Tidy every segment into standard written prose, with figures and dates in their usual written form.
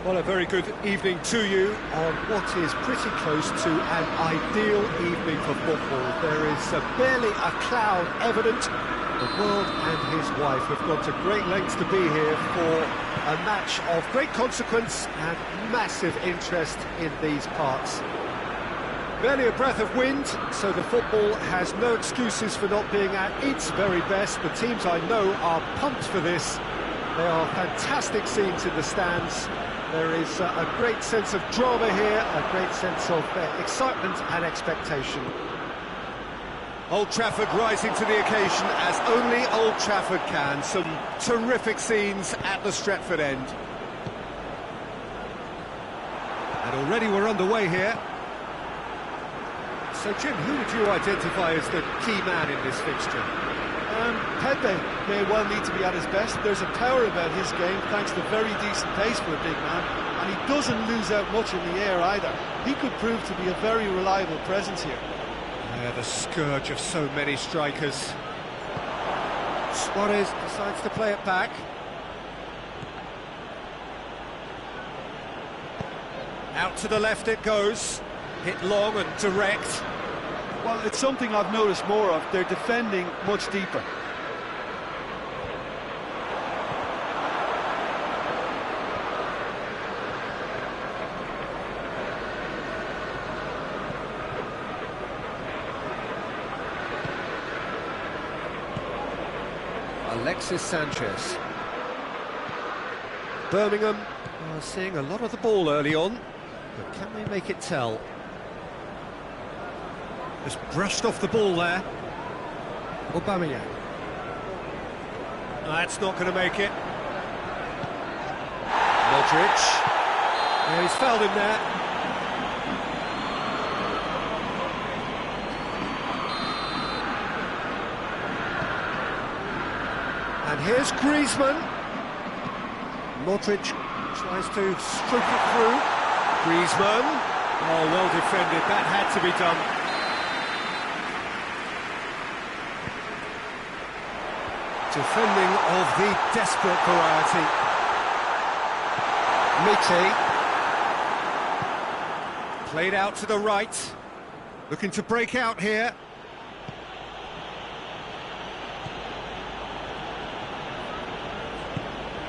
Well, a very good evening to you on what is pretty close to an ideal evening for football. There is barely a cloud evident. The world and his wife have gone to great lengths to be here for a match of great consequence and massive interest in these parts. Barely a breath of wind, so the football has no excuses for not being at its very best. The teams I know are pumped for this. There are fantastic scenes in the stands. There is a great sense of drama here, a great sense of excitement and expectation. Old Trafford rising to the occasion as only Old Trafford can. Some terrific scenes at the Stretford end. And already we're underway here. So Jim, who would you identify as the key man in this fixture? Pepe may well need to be at his best. There's a power about his game thanks to very decent pace for a big man, and he doesn't lose out much in the air either. He could prove to be a very reliable presence here. Yeah, the scourge of so many strikers. Suarez decides to play it back. Out to the left it goes. Hit long and direct. Well, it's something I've noticed more of. They're defending much deeper. Alexis Sanchez. Birmingham are seeing a lot of the ball early on, but can they make it tell? Just brushed off the ball there. Aubameyang. That's not going to make it. Modric. Yeah, he's fouled him there. And here's Griezmann. Modric tries to stroke it through. Griezmann. Oh, well defended. That had to be done. Defending of the desperate variety. Mite. Played out to the right. Looking to break out here.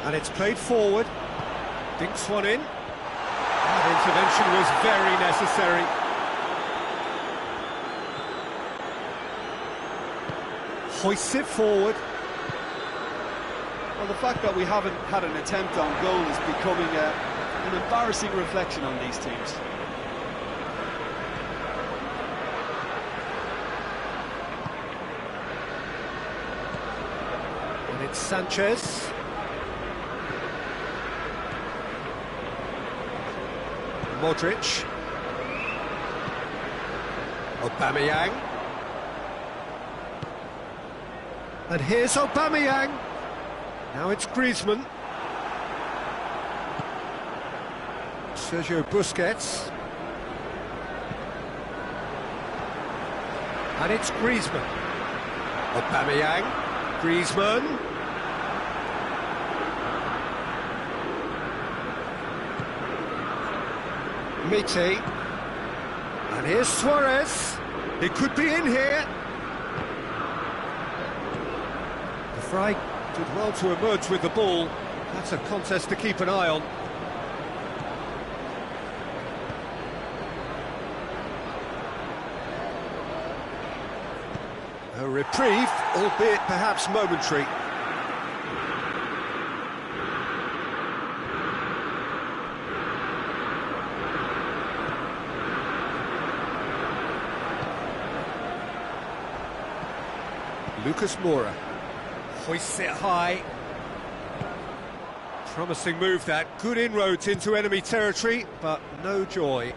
And it's played forward. Dinks one in. That intervention was very necessary. Hoists it forward. Well, the fact that we haven't had an attempt on goal is becoming an embarrassing reflection on these teams. And it's Sanchez. Modric. Aubameyang. And here's Aubameyang. Now it's Griezmann. Sergio Busquets. And it's Griezmann. Aubameyang. Griezmann. Mite. And here's Suarez. It could be in here. The Fry did well to emerge with the ball. That's a contest to keep an eye on. A reprieve, albeit perhaps momentary. Lucas Moura hoists it high. Promising move that. Good inroads into enemy territory, but no joy.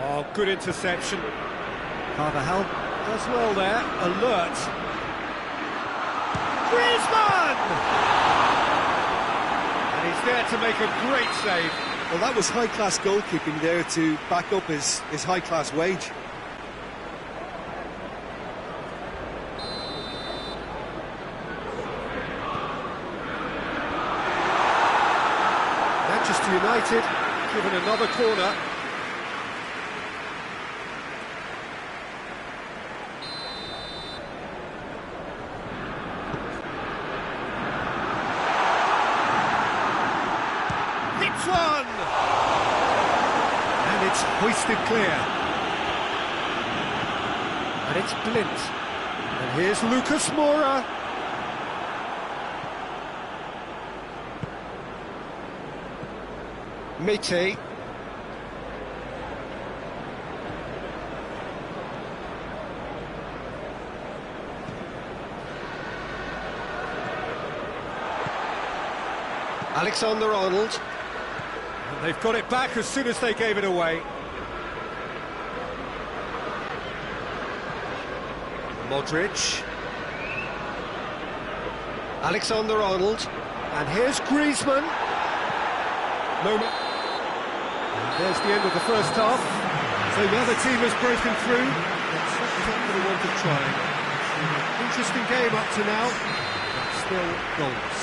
Oh, good interception. Carvajal does well there. Alert. Griezmann! And he's there to make a great save. Well, that was high-class goalkeeping there to back up his high-class wage. Manchester United given another corner. Hits one! And it's hoisted clear. And it's Blint. And here's Lucas Moura. Mete. Alexander-Arnold. And they've got it back as soon as they gave it away. Modric. Alexander-Arnold. And here's Griezmann. Moment. And there's the end of the first half. So the other team has broken through. That's what they wanted trying. Interesting game up to now, but still goals.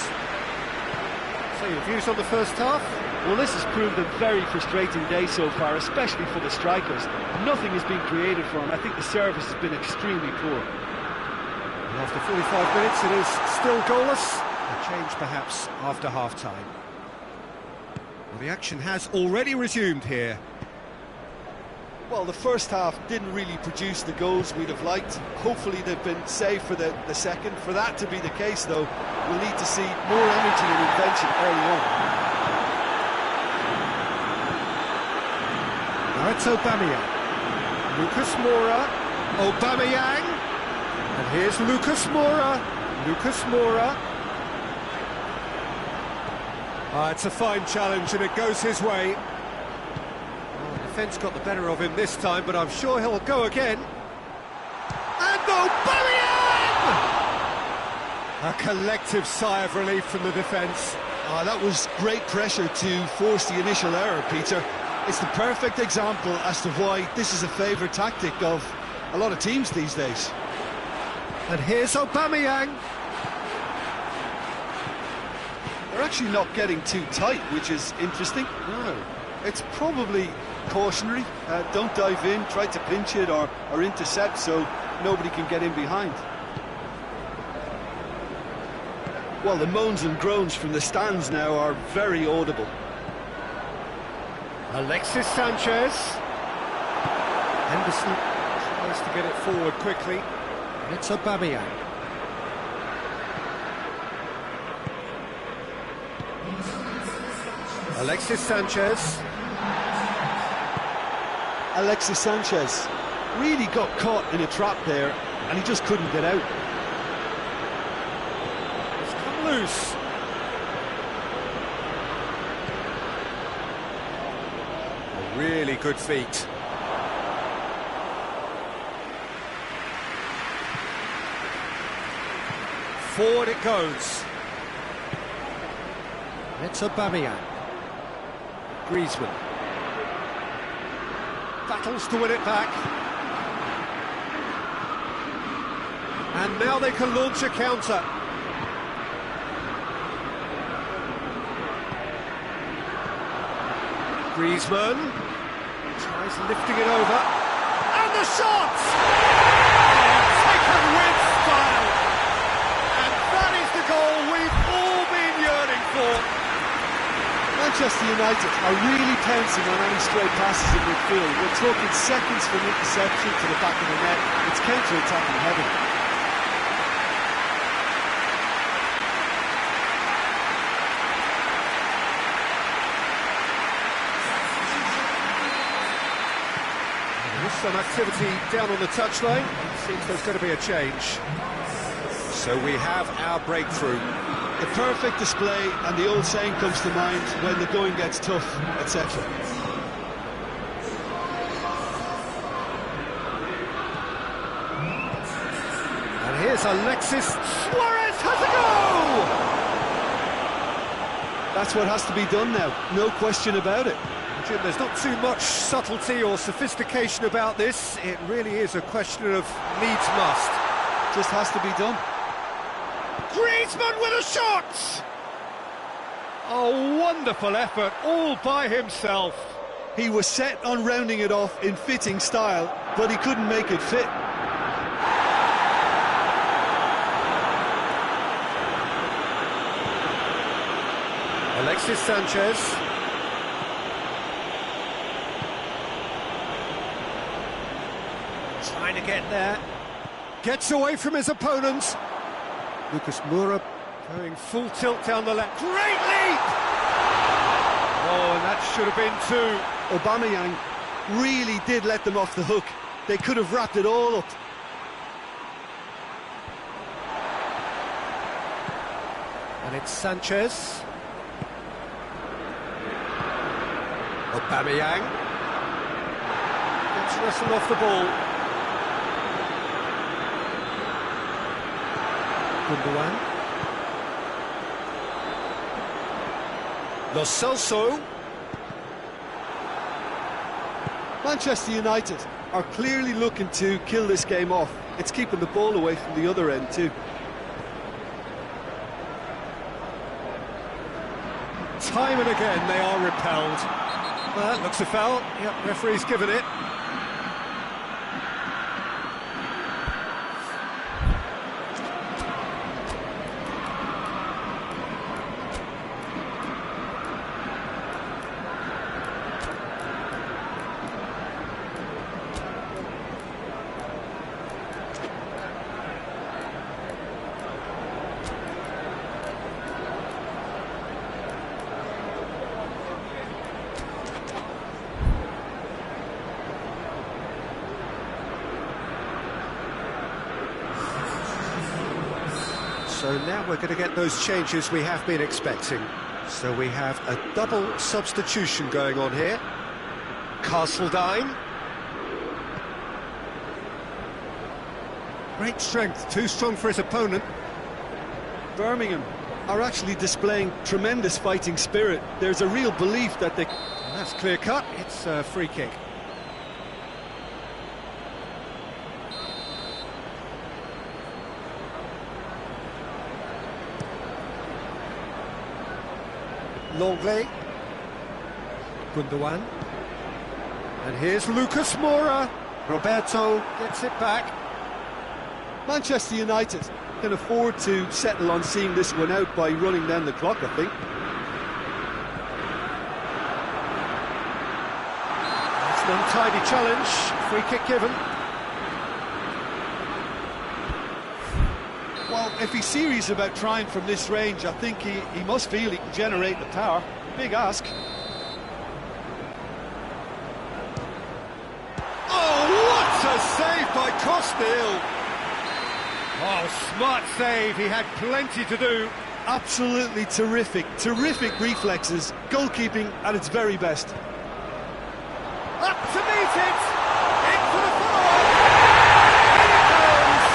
So your views on the first half? Well, this has proved a very frustrating day so far, especially for the strikers. Nothing has been created for them. I think the service has been extremely poor. And after 45 minutes, it is still goalless. A change perhaps after half-time. Well, the action has already resumed here. Well, the first half didn't really produce the goals we'd have liked. Hopefully they've been saved for the second. For that to be the case, though, we'll need to see more energy and invention early on. Now it's Aubameyang. Lucas Moura. Aubameyang. And here's Lucas Moura. Lucas Moura. It's a fine challenge and it goes his way. Well, the defence got the better of him this time, but I'm sure he'll go again. And Aubameyang! A collective sigh of relief from the defence. That was great pressure to force the initial error, Peter. It's the perfect example as to why this is a favourite tactic of a lot of teams these days. And here's Aubameyang. They're actually not getting too tight, which is interesting. No. It's probably cautionary. Don't dive in, try to pinch it or intercept so nobody can get in behind. Well, the moans and groans from the stands now are very audible. Alexis Sanchez. Henderson tries to get it forward quickly. And it's Aubameyang. Alexis Sanchez. Alexis Sanchez really got caught in a trap there and he just couldn't get out. It's come loose. A really good feat. Forward it goes. It's Aubameyang. Griezmann. Battles to win it back. And now they can launch a counter. Griezmann tries lifting it over. And the shot! Taken with style. And that is the goal we've all been yearning for. Manchester United are really pouncing on any stray passes in midfield. We're talking seconds from interception to the back of the net. It's counter-attacking heaven. There's some activity down on the touchline. It seems there's going to be a change. So we have our breakthrough. The perfect display, and the old saying comes to mind, when the going gets tough, etc. And here's Alexis Suarez has a goal! That's what has to be done now, no question about it. Jim, there's not too much subtlety or sophistication about this. It really is a question of needs must. Just has to be done. Griezmann with a shot! A wonderful effort, all by himself. He was set on rounding it off in fitting style, but he couldn't make it fit. Alexis Sanchez. Trying to get there. Gets away from his opponents. Lucas Moura going full tilt down the left. Great leap! Oh, and that should have been two. Aubameyang really did let them off the hook. They could have wrapped it all up. And it's Sanchez. Aubameyang gets wrestled off the ball. Gundogan. Lo Celso. Manchester United are clearly looking to kill this game off. It's keeping the ball away from the other end too. Time and again they are repelled. Well, that looks a foul. Yep, referee's given it. So now we're going to get those changes we have been expecting. So we have a double substitution going on here. Castledine. Great strength, too strong for his opponent. Birmingham are actually displaying tremendous fighting spirit. There's a real belief that they... And that's clear cut, it's a free kick. Longley. Gundogan. And here's Lucas Moura. Roberto gets it back. Manchester United can afford to settle on seeing this one out by running down the clock, I think. That's an untidy challenge. Free kick given. Well, if he's serious about trying from this range, I think he must feel he can generate the power. Big ask. Oh, what a save by Costhill! Oh, smart save, he had plenty to do. Absolutely terrific reflexes, goalkeeping at its very best. Up to meet it! In for the follow-up! In it goes!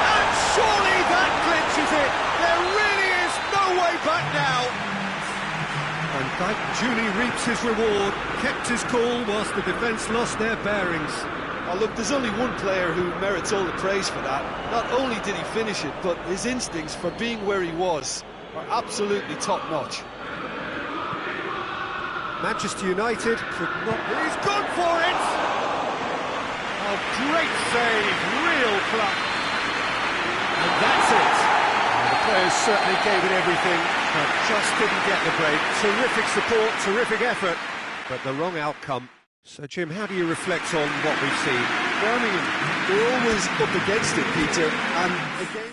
And surely that clinches it! There really is no way back now! And Dyke duly reaps his reward, kept his cool whilst the defence lost their bearings. Oh, look, there's only one player who merits all the praise for that. Not only did he finish it, but his instincts for being where he was are absolutely top-notch. Manchester United could not... He's gone for it! Oh, great save, real pluck. And that's it. Well, the players certainly gave it everything, but just didn't get the break. Terrific support, terrific effort, but the wrong outcome. So, Jim, how do you reflect on what we've seen? Birmingham, they're always up against it, Peter, and again...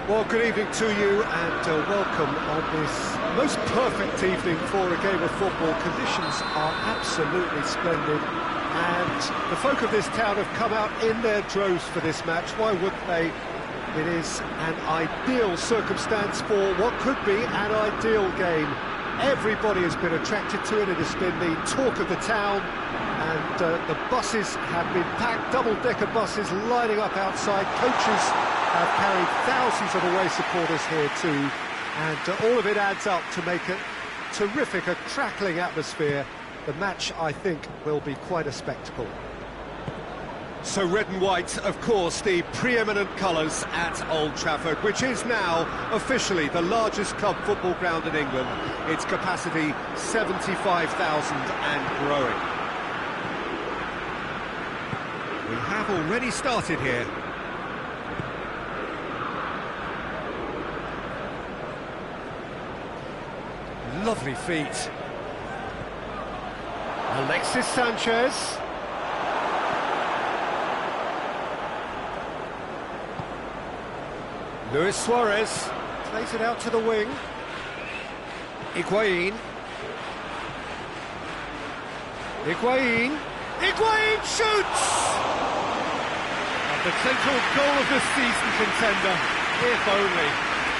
Well, good evening to you and welcome on this most perfect evening for a game of football. Conditions are absolutely splendid and the folk of this town have come out in their droves for this match. Why wouldn't they? It is an ideal circumstance for what could be an ideal game. Everybody has been attracted to it. It has been the talk of the town, and the buses have been packed, double-decker buses lining up outside. Coaches have carried thousands of away supporters here too, and all of it adds up to make a terrific, a crackling atmosphere. The match, I think, will be quite a spectacle. So red and white, of course, the preeminent colours at Old Trafford, which is now officially the largest club football ground in England. Its capacity 75,000 and growing. We have already started here. Lovely feet. Alexis Sanchez. Luis Suarez plays it out to the wing. Higuain. Higuain shoots! The potential goal of the season contender, if only.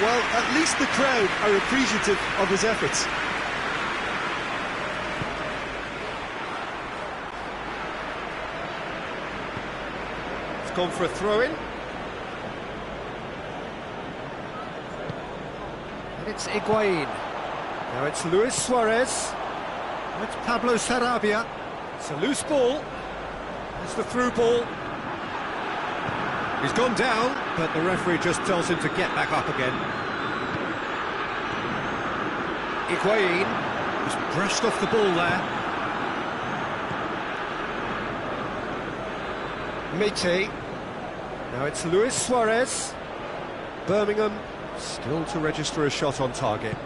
Well, at least the crowd are appreciative of his efforts. It's gone for a throw-in. It's Higuain. Now it's Luis Suarez. Now it's Pablo Sarabia. It's a loose ball. It's the through ball. He's gone down, but the referee just tells him to get back up again. Higuain just brushed off the ball there. Mete. Now it's Luis Suarez. Birmingham still to register a shot on target.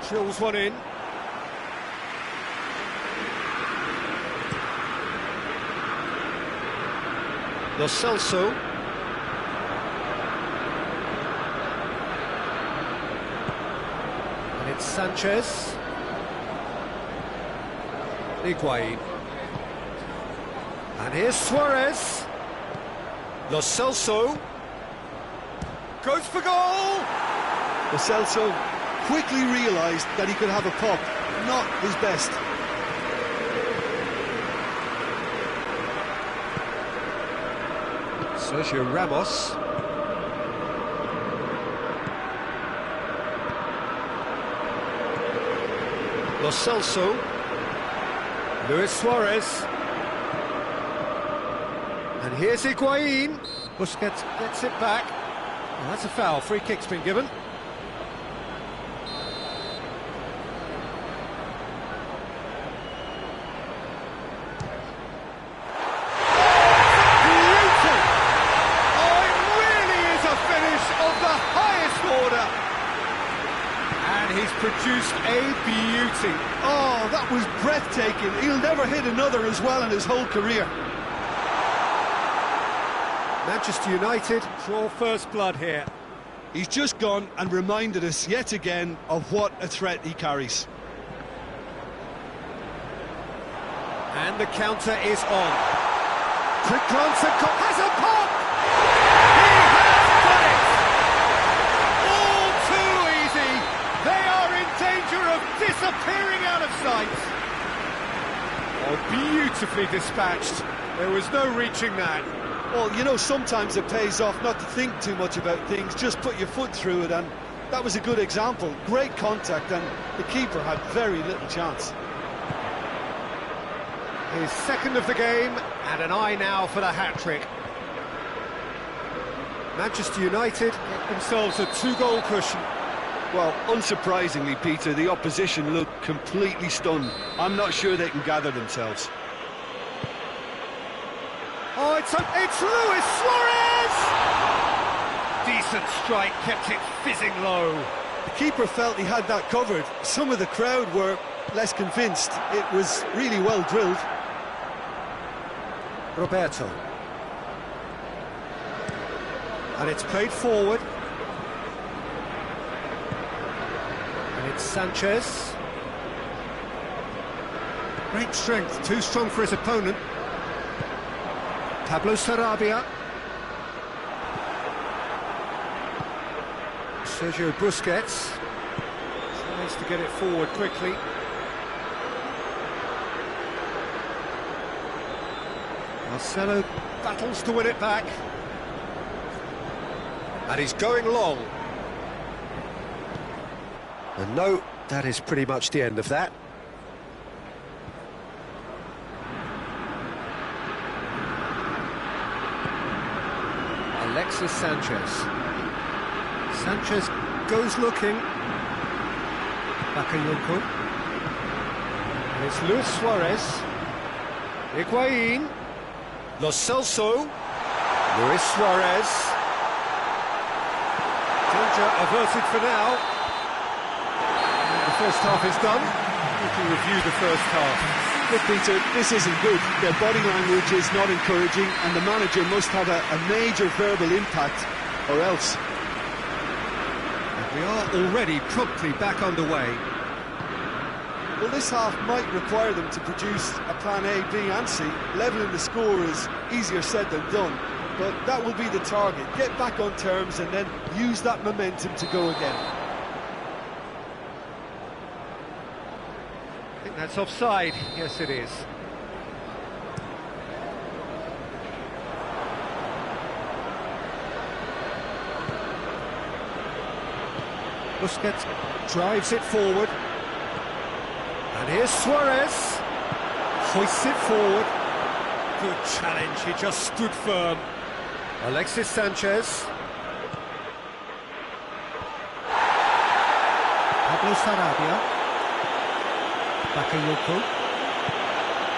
Drills one in. Lo Celso. And it's Sanchez. Higuain. And here's Suarez. Lo Celso goes for goal! Lo Celso quickly realised that he could have a pop, not his best. Sergio Ramos. Lo Celso. Luis Suarez. And here's Higuain. Busquets gets it back. Well, that's a foul. Free kick's been given. Beauty! Oh, it really is a finish of the highest order. And he's produced a beauty. Oh, that was breathtaking. He'll never hit another as well in his whole career. Manchester United draw first blood here. He's just gone and reminded us yet again of what a threat he carries. And the counter is on. Quick glance at has a pop! He has done it! All too easy. They are in danger of disappearing out of sight. Oh, beautifully dispatched. There was no reaching that. Well, you know, sometimes it pays off not to think too much about things, just put your foot through it, and that was a good example. Great contact, and the keeper had very little chance. His second of the game, and an eye now for the hat-trick. Manchester United get themselves a two-goal cushion. Well, unsurprisingly, Peter, the opposition looked completely stunned. I'm not sure they can gather themselves. Oh, it's Luis Suarez! Decent strike, kept it fizzing low. The keeper felt he had that covered. Some of the crowd were less convinced. It was really well drilled. Roberto. And it's played forward. And it's Sanchez. Great strength, too strong for his opponent. Pablo Sarabia. Sergio Busquets. Tries to get it forward quickly. Marcelo battles to win it back. And he's going long. And no, that is pretty much the end of that. Alexis Sanchez. Sanchez goes looking. Bakayoko. And it's Luis Suarez. Higuain. Lo Celso. Luis Suarez. Danger averted for now. And the first half is done. We can review the first half. Look, Peter, this isn't good. Their body language is not encouraging, and the manager must have a major verbal impact, or else. And we are already promptly back underway. Well, this half might require them to produce a plan A, B and C. Levelling the score is easier said than done, but that will be the target. Get back on terms and then use that momentum to go again. I think that's offside. Yes, it is. Busquets drives it forward. And here's Suarez. Hoists it forward. Good challenge, he just stood firm. Alexis Sanchez. Pablo Sarabia. Bakayoko.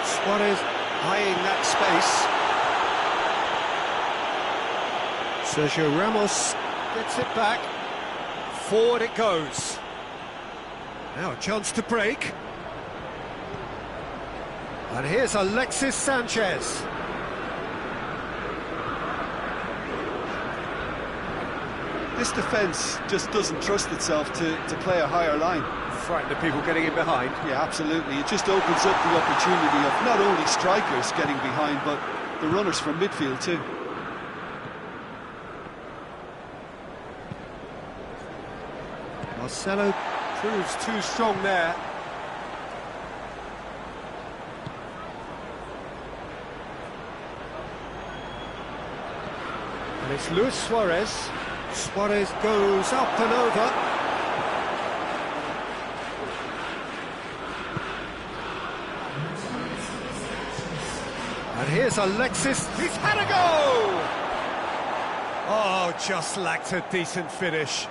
Suarez eyeing that space. Sergio Ramos gets it back. Forward it goes. Now a chance to break. And here's Alexis Sanchez. This defence just doesn't trust itself to play a higher line. Frightened of people getting in behind. Yeah, absolutely. It just opens up the opportunity of not only strikers getting behind, but the runners from midfield too. Marcelo proves too strong there. And it's Luis Suarez. Suarez goes up and over. And here's Alexis. He's had a go! Oh, just lacked a decent finish.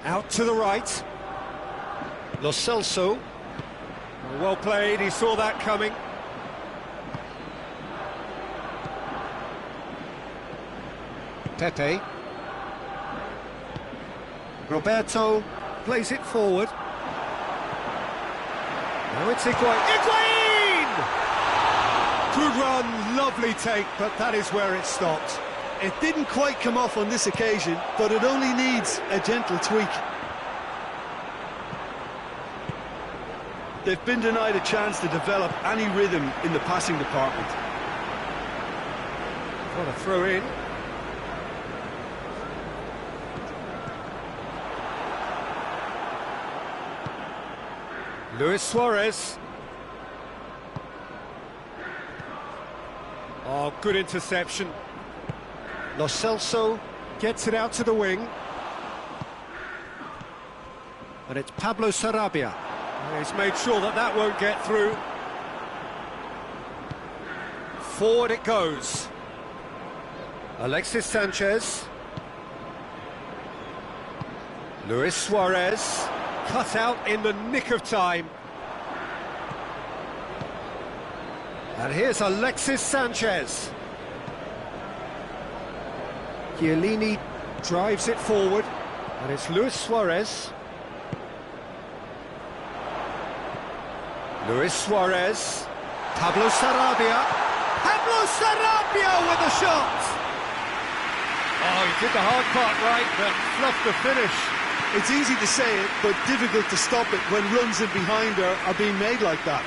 Out to the right. Lo Celso. Well played, he saw that coming. Pepe. Roberto plays it forward. Now it's Higuain! Good run, lovely take, but that is where it stopped. It didn't quite come off on this occasion, but it only needs a gentle tweak. They've been denied a chance to develop any rhythm in the passing department. What a throw in. Luis Suarez. Oh, good interception. Lo Celso gets it out to the wing. And it's Pablo Sarabia. He's made sure that that won't get through. Forward it goes. Alexis Sanchez. Luis Suarez. Cut out in the nick of time. And here's Alexis Sanchez. Chiellini drives it forward. And it's Luis Suarez. Luis Suarez. Pablo Sarabia. Pablo Sarabia with a shot! Oh, he did the hard part right, but fluffed the finish. It's easy to say it, but difficult to stop it when runs in behind are being made like that.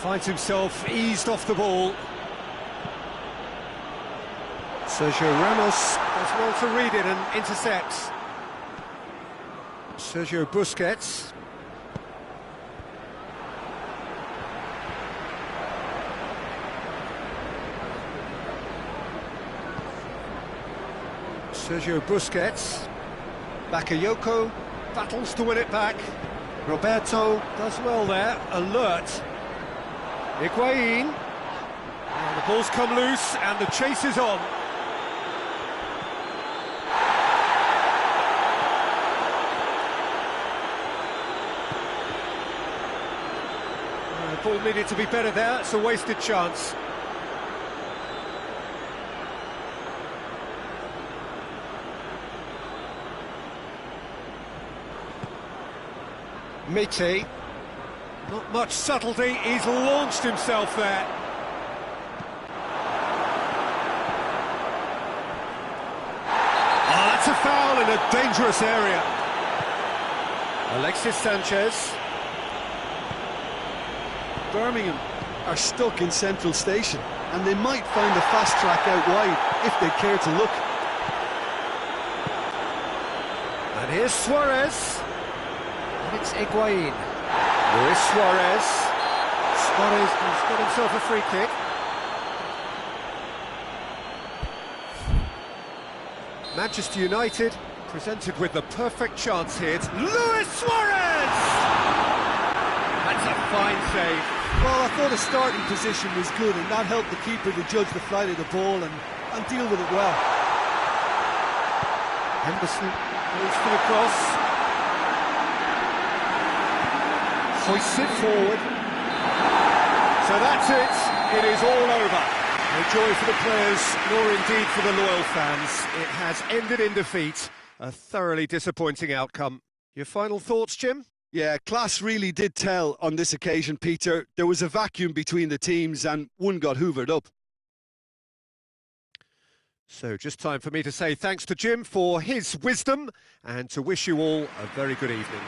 Finds himself eased off the ball. Sergio Ramos does well to read it and intercepts. Sergio Busquets. Sergio Busquets. Bakayoko battles to win it back. Roberto does well there, alert. Higuain. And the ball's come loose and the chase is on. The ball needed to be better there, it's a wasted chance. Mite, not much subtlety, he's launched himself there. Oh, that's a foul in a dangerous area. Alexis Sanchez. Birmingham are stuck in Central Station, and they might find a fast track out wide if they care to look. And here's Suarez. And it's Higuain. Luis Suarez. Suarez has got himself a free kick. Manchester United presented with the perfect chance here. It's Luis Suarez! That's a fine save. Well, I thought the starting position was good, and that helped the keeper to judge the flight of the ball and deal with it well. Henderson goes for the cross. Hoists it forward. So that's it. It is all over. No joy for the players, nor indeed for the loyal fans. It has ended in defeat. A thoroughly disappointing outcome. Your final thoughts, Jim? Yeah, class really did tell on this occasion, Peter. There was a vacuum between the teams and one got hoovered up. So just time for me to say thanks to Jim for his wisdom and to wish you all a very good evening.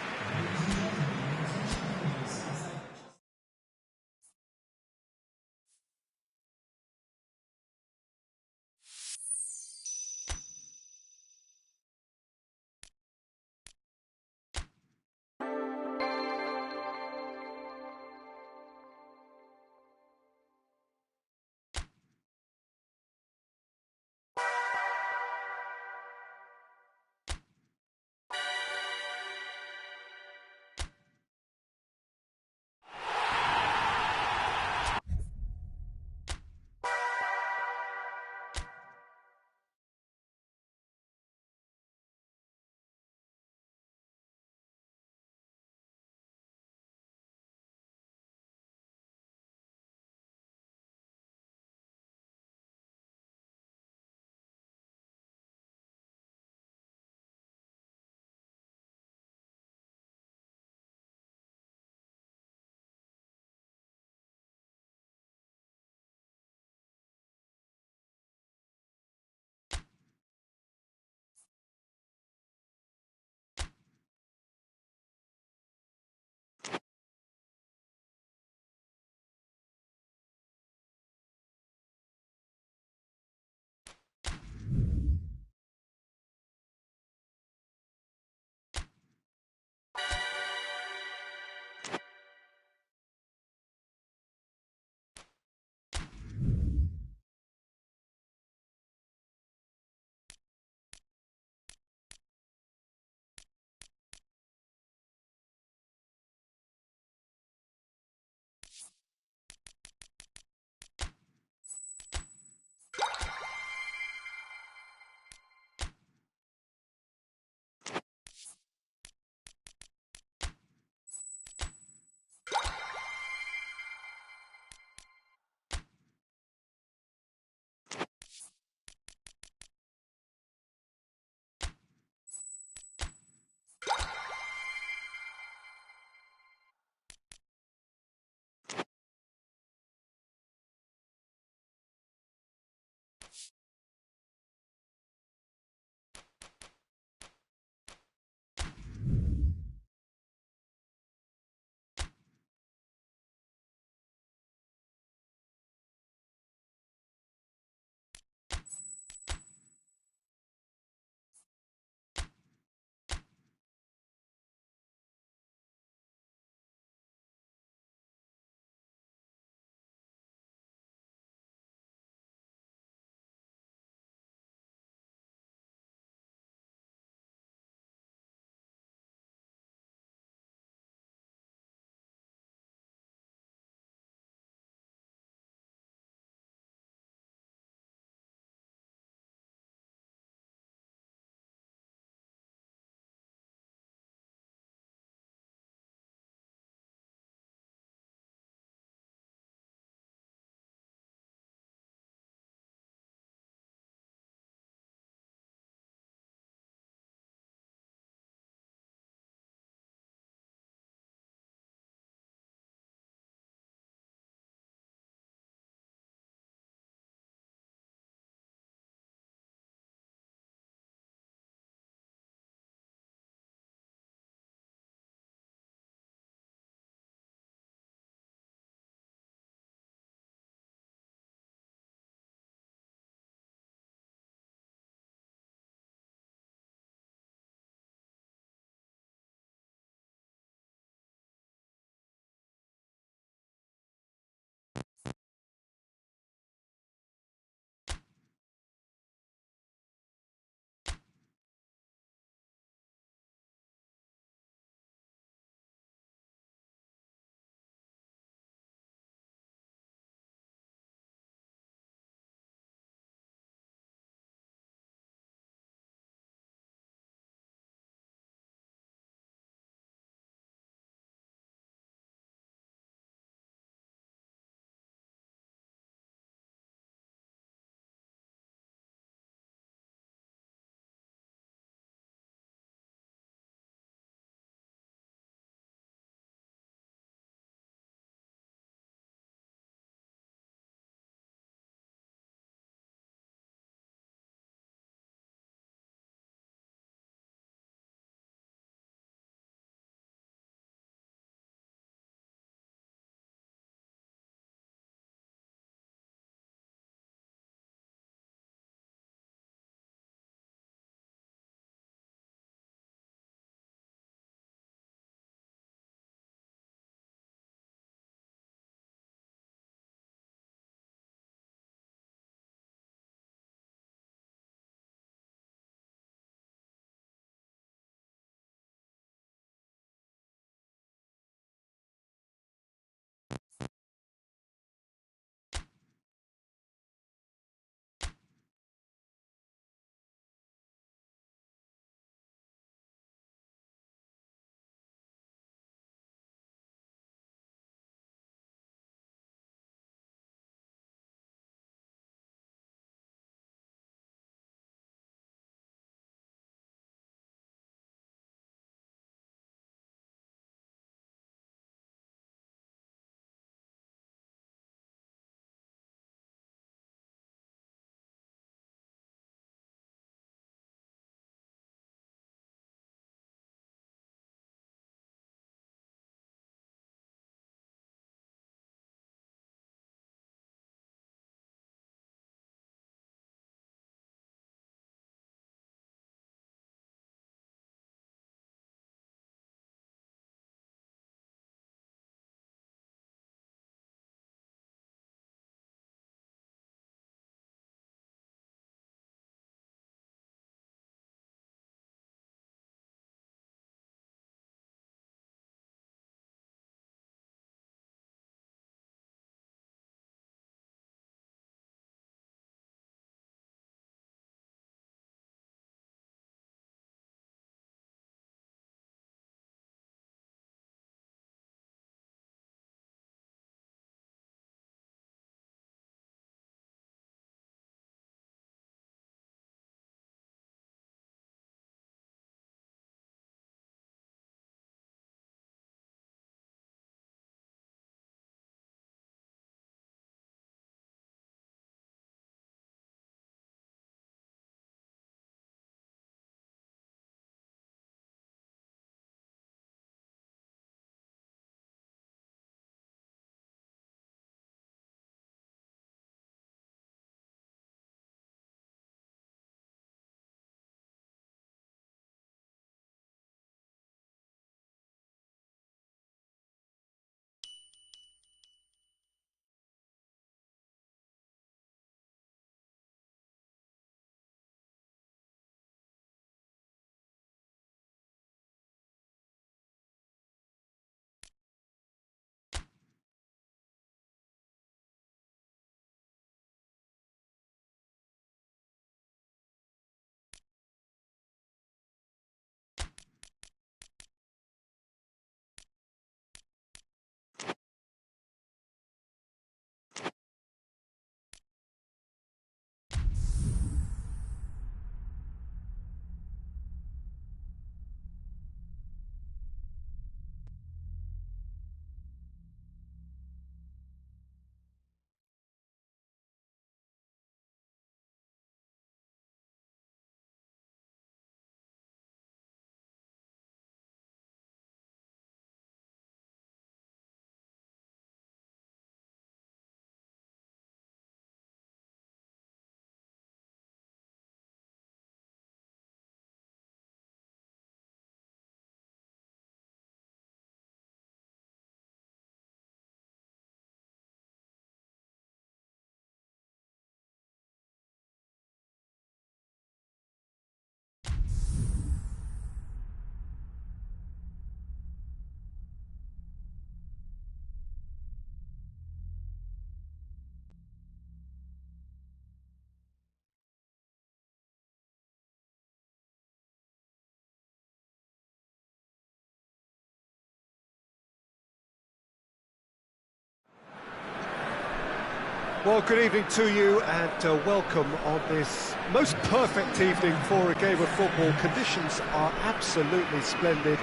Well, good evening to you and welcome on this most perfect evening for a game of football. Conditions are absolutely splendid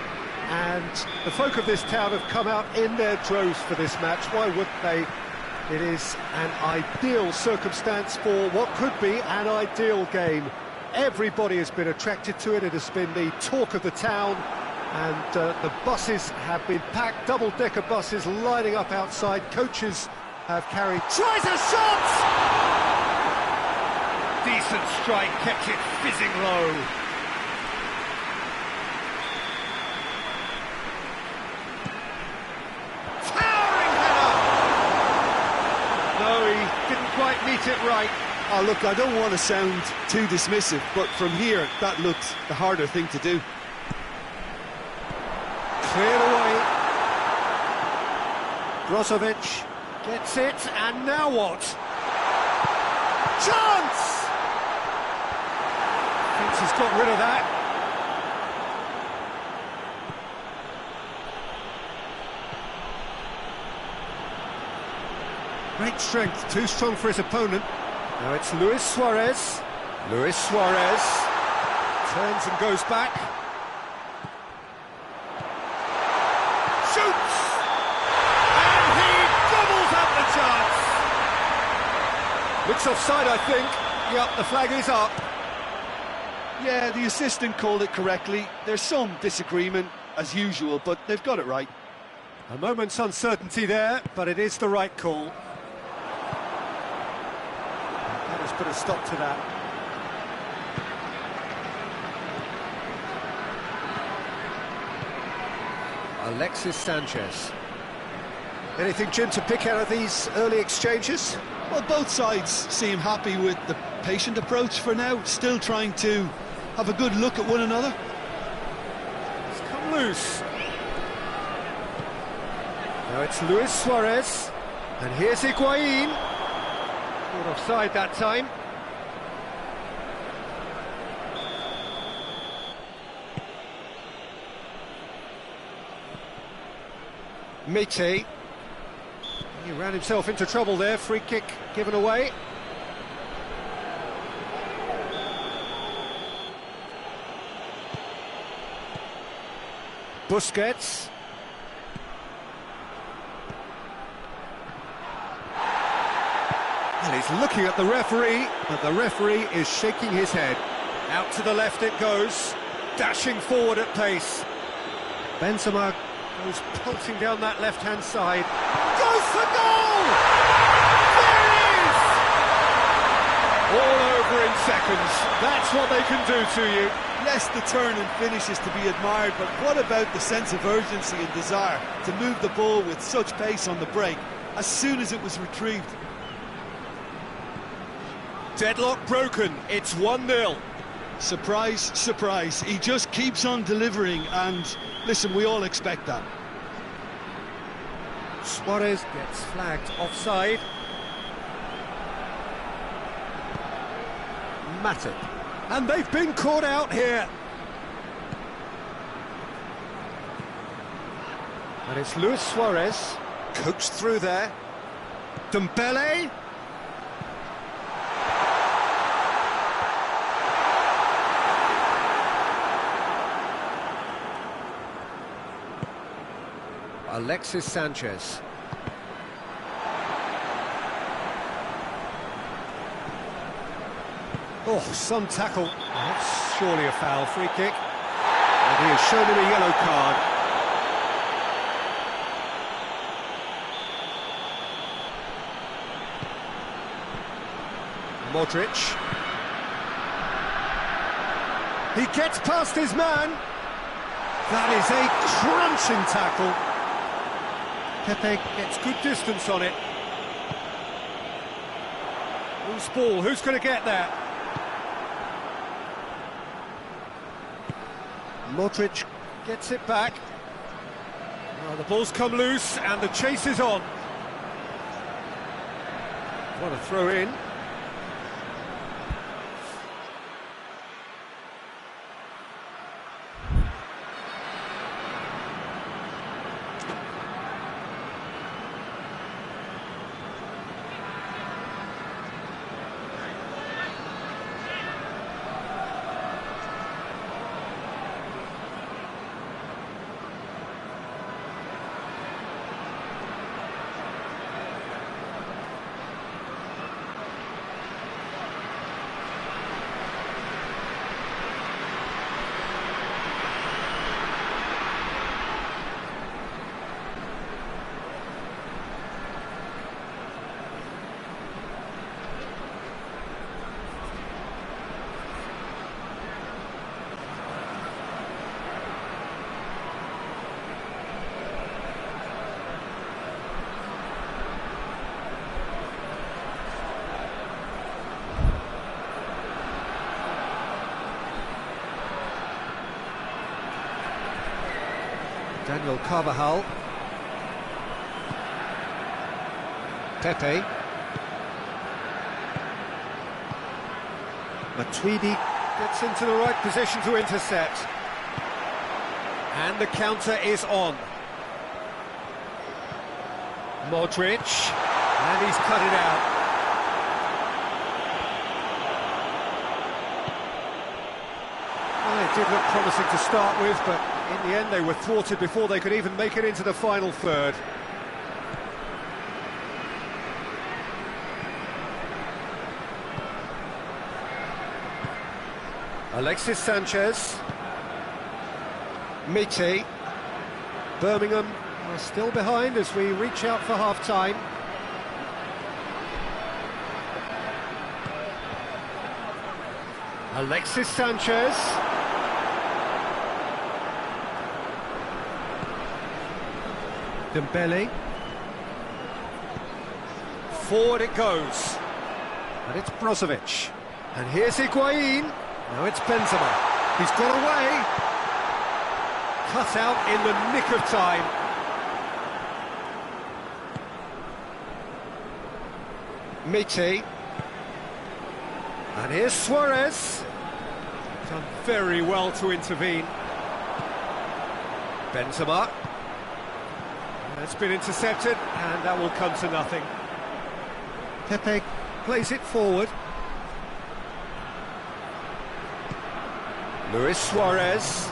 and the folk of this town have come out in their droves for this match. Why wouldn't they? It is an ideal circumstance for what could be an ideal game. Everybody has been attracted to it. It has been the talk of the town and the buses have been packed, double-decker buses lining up outside. Coaches have carried... Tries a shot! Decent strike, kept it fizzing low. Towering header! No, he didn't quite meet it right. Oh, look, I don't want to sound too dismissive, but from here, that looked the harder thing to do. Cleared away. Brozovic gets it, and now what? Chance! Thinks he's got rid of that. Great strength, too strong for his opponent. Now it's Luis Suarez. Luis Suarez turns and goes back. Shoots! And he doubles up the chance! Looks offside, I think. Yep, the flag is up. Yeah, the assistant called it correctly. There's some disagreement, as usual, but they've got it right. A moment's uncertainty there, but it is the right call. That has put a stop to that. Alexis Sanchez. Anything, Jim, to pick out of these early exchanges? Well, both sides seem happy with the patient approach for now, still trying to have a good look at one another. It's come loose. Now it's Luis Suarez, and here's Higuain. Caught offside that time. Mete. He ran himself into trouble there, free kick given away. Busquets. And he's looking at the referee, but the referee is shaking his head. Out to the left it goes, dashing forward at pace. Benzema goes pulsing down that left-hand side. Goes for goal! There it is! All over in seconds. That's what they can do to you. Yes, the turn and finish is to be admired, but what about the sense of urgency and desire to move the ball with such pace on the break as soon as it was retrieved? Deadlock broken, it's 1-0. Surprise, surprise, he just keeps on delivering and, listen, we all expect that. Suarez gets flagged offside. Matip. And they've been caught out here. And it's Luis Suarez, coaxed through there. Dembele. Alexis Sanchez. Oh, some tackle. That's surely a foul. Free kick. And he has shown him a yellow card. Modric. He gets past his man. That is a crunching tackle. Pepe gets good distance on it. Loose ball, who's going to get there? Modric gets it back. Well, the ball's come loose and the chase is on. What a throw in. Daniel Carvajal. Pepe. Matuidi gets into the right position to intercept. And the counter is on. Modric, and he's cut it out. Well, it did look promising to start with, but in the end they were thwarted before they could even make it into the final third. Alexis Sanchez. Mite. Birmingham are still behind as we reach out for half-time. Alexis Sanchez. Dembele. Forward it goes. And it's Brozovic. And here's Higuain. Now it's Benzema. He's got away. Cut out in the nick of time. Mite. And here's Suarez. Done very well to intervene. Benzema. That's been intercepted, and that will come to nothing. Pepe plays it forward. Luis Suarez.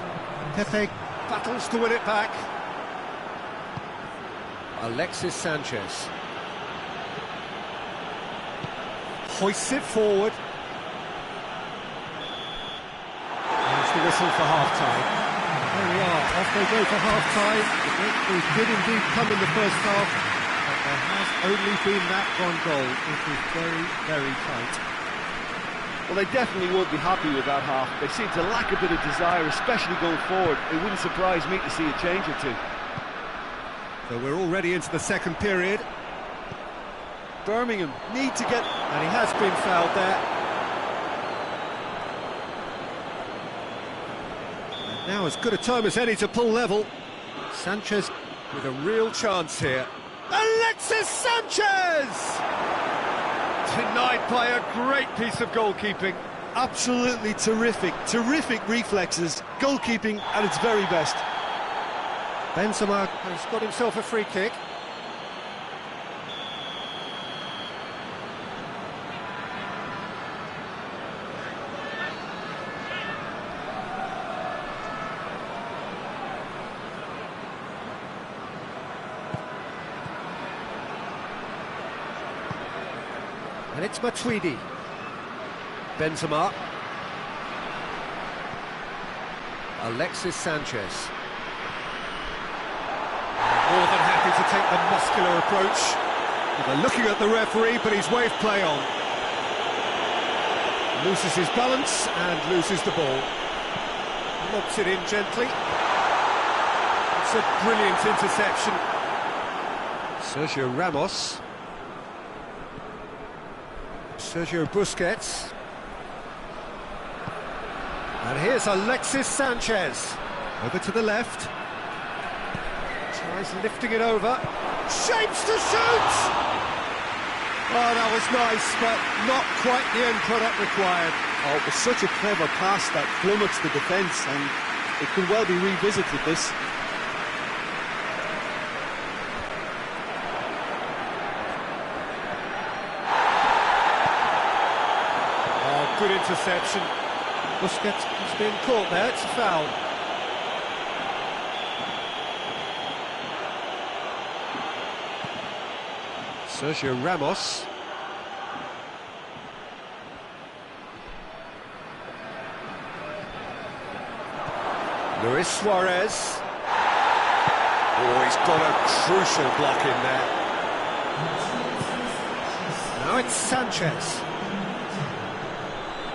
Pepe battles to win it back. Alexis Sanchez. Hoists it forward. There's the whistle for half-time. There we are, off they go for half-time. The breakthrough did indeed come in the first half, but there has only been that one goal. It was very, very tight. Well, they definitely won't be happy with that half. They seem to lack a bit of desire, especially going forward. It wouldn't surprise me to see a change or two. So we're already into the second period. Birmingham need to get... And he has been fouled there. And now as good a time as any to pull level. Sanchez with a real chance here. Alexis Sanchez! Denied by a great piece of goalkeeping. Absolutely terrific reflexes. Goalkeeping at its very best. Benzema has got himself a free kick. And it's Matuidi. Benzema. Alexis Sanchez. More than happy to take the muscular approach. They're looking at the referee, but he's waved play on. Loses his balance and loses the ball. Lobs it in gently. It's a brilliant interception. Sergio Ramos. Sergio Busquets. And here's Alexis Sanchez. Over to the left. Tries lifting it over. Shapes to shoot! Oh, that was nice, but not quite the end product required. Oh, it was such a clever pass that flummoxed the defence, and it could well be revisited, this. Good interception. Busquets has been caught there, it's a foul. Sergio Ramos. Luis Suarez. Oh, he's got a crucial block in there. Now it's Sanchez.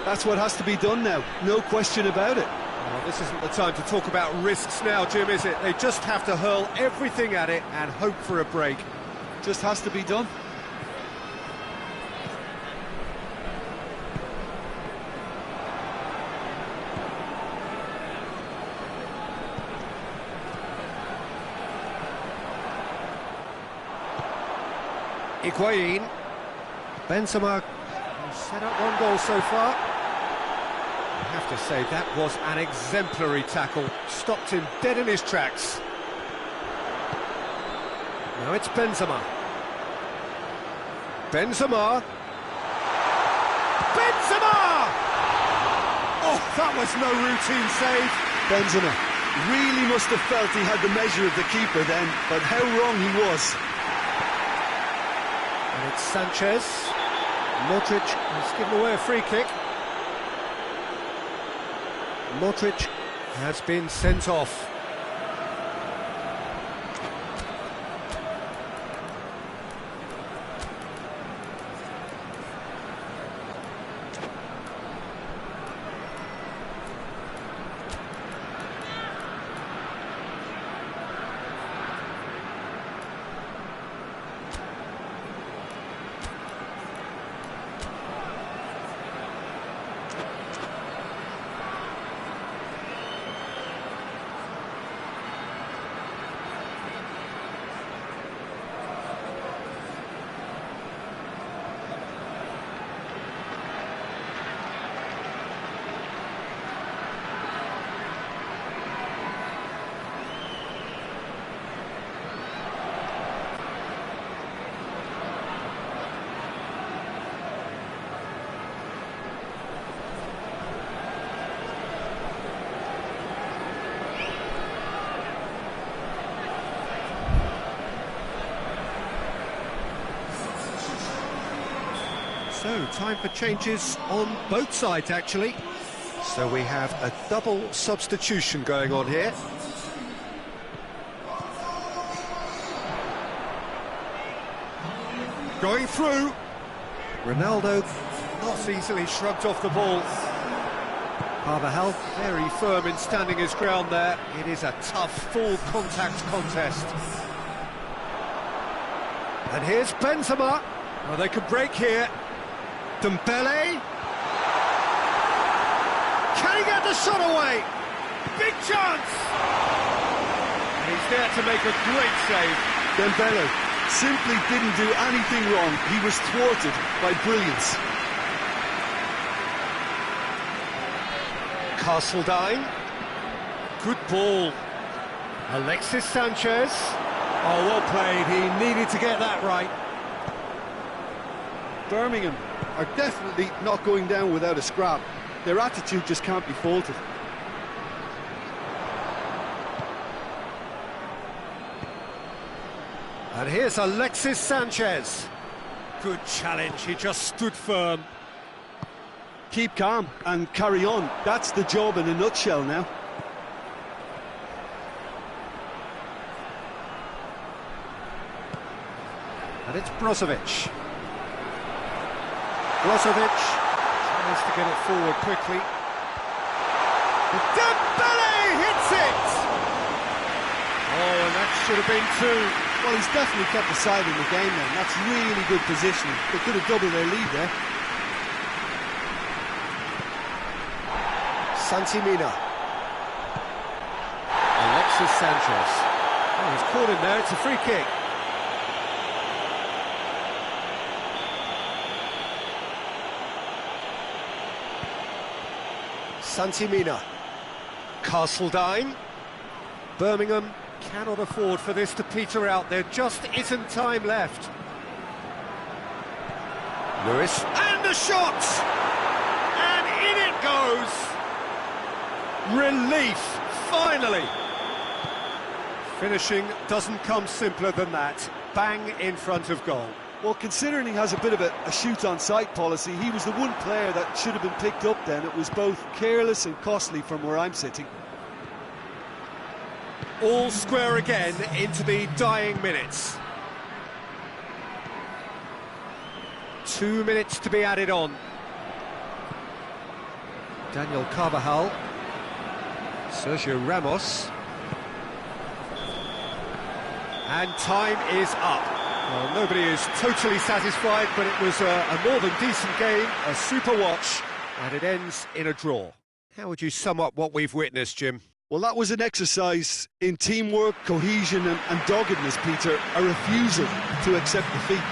That's what has to be done now, no question about it. Well, this isn't the time to talk about risks now, Jim, is it? They just have to hurl everything at it and hope for a break. Just has to be done. Higuain. Benzema, who's set up one goal so far. I have to say, that was an exemplary tackle. Stopped him dead in his tracks. Now it's Benzema. Benzema! Benzema! Oh, that was no routine save. Benzema really must have felt he had the measure of the keeper then, but how wrong he was. And it's Sanchez. Modric has given away a free kick. Modric has been sent off. So, time for changes on both sides, actually. So we have a double substitution going on here. Going through. Ronaldo not easily shrugged off the ball. Carvajal very firm in standing his ground there. It is a tough, full contact contest. And here's Benzema. Well, they could break here. Dembele. Can he get the shot away? Big chance! And he's there to make a great save. Dembele simply didn't do anything wrong. He was thwarted by brilliance. Castledine. Good ball. Alexis Sanchez. Oh, well played. He needed to get that right. Birmingham are definitely not going down without a scrap. Their attitude just can't be faulted. And here's Alexis Sanchez. Good challenge, he just stood firm. Keep calm and carry on. That's the job in a nutshell now. And it's Brozovic. Brozovic tries to get it forward quickly. Dembele hits it! Oh, and that should have been two. Well, he's definitely kept the side in the game then. That's really good positioning. They could have doubled their lead there. Santimina. Alexis Sanchez. Oh, he's caught him there, it's a free kick. Santimina. Castledine. Birmingham cannot afford for this to peter out. There just isn't time left. Lewis. And the shot! And in it goes! Relief, finally! Finishing doesn't come simpler than that. Bang in front of goal. Well, considering he has a bit of a shoot-on-sight policy, he was the one player that should have been picked up then. It was both careless and costly from where I'm sitting. All square again into the dying minutes. 2 minutes to be added on. Daniel Carvajal. Sergio Ramos. And time is up. Well, nobody is totally satisfied, but it was a more than decent game, a super watch, and it ends in a draw. How would you sum up what we've witnessed, Jim? Well, that was an exercise in teamwork, cohesion and doggedness, Peter. A refusal to accept defeat.